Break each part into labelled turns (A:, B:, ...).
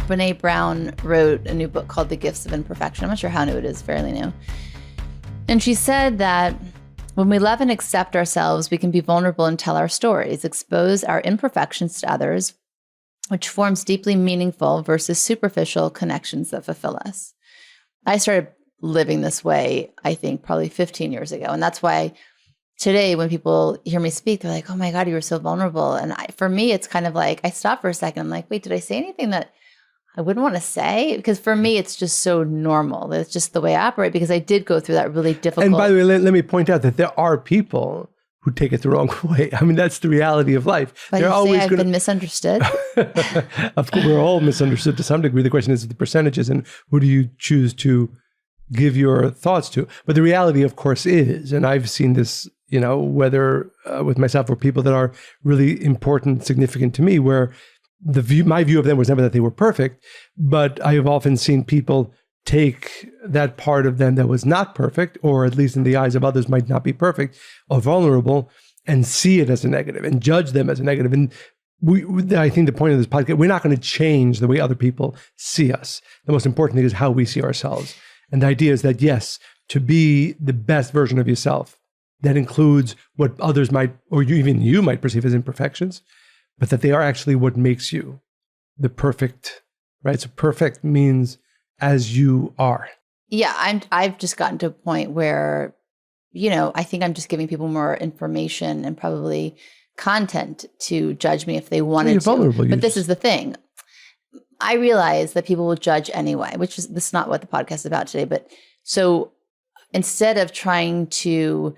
A: Brene Brown wrote a new book called The Gifts of Imperfection. I'm not sure how new it is, fairly new. And she said that when we love and accept ourselves, we can be vulnerable and tell our stories, expose our imperfections to others, which forms deeply meaningful versus superficial connections that fulfill us. I started living this way, I think, probably 15 years ago. And that's why today when people hear me speak, they're like, oh my God, you were so vulnerable. And for me, it's kind of like, I stop for a second. I'm like, wait, did I say anything that I wouldn't want to say? Because for me, it's just so normal. It's just the way I operate because I did go through that really difficult. And
B: by the way, let me point out that there are people who take it the wrong way. I mean, that's the reality of life.
A: But I've been misunderstood.
B: Of course, we're all misunderstood to some degree. The question is the percentages and who do you choose to give your thoughts to? But the reality, of course, is, and I've seen this, whether with myself or people that are really important, significant to me, where my view of them was never that they were perfect, but I have often seen people take that part of them that was not perfect, or at least in the eyes of others might not be perfect or vulnerable, and see it as a negative and judge them as a negative. And I think the point of this podcast, we're not going to change the way other people see us. The most important thing is how we see ourselves. And the idea is that, yes, to be the best version of yourself, that includes what others might, or even you might perceive as imperfections, but that they are actually what makes you the perfect, right? So perfect means as you are.
A: Yeah, I've just gotten to a point where, I think I'm just giving people more information and probably content to judge me if they wanted to. But this is the thing. I realize that people will judge anyway, this is not what the podcast is about today. But so instead of trying to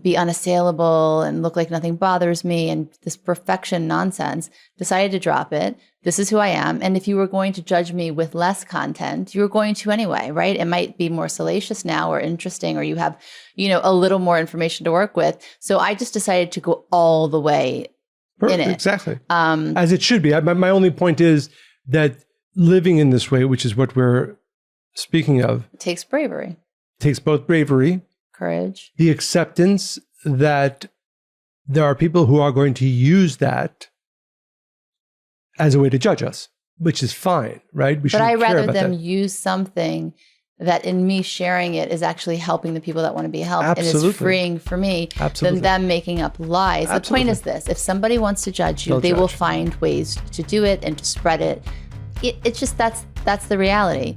A: be unassailable and look like nothing bothers me and this perfection nonsense, decided to drop it. This is who I am. And if you were going to judge me with less content, you were going to anyway, right? It might be more salacious now or interesting, or you have, a little more information to work with. So I just decided to go all the way in it.
B: Exactly. As it should be. My only point is that living in this way, which is what we're speaking of,
A: it takes bravery.
B: It takes both bravery,
A: courage,
B: the acceptance that there are people who are going to use that as a way to judge us, which is fine, right?
A: But I'd rather them use something that in me sharing it is actually helping the people that want to be helped.
B: Absolutely.
A: And is freeing for me than them making up lies. Absolutely. The point is this: if somebody wants to judge you, will find ways to do it and to spread it. It's just that's the reality.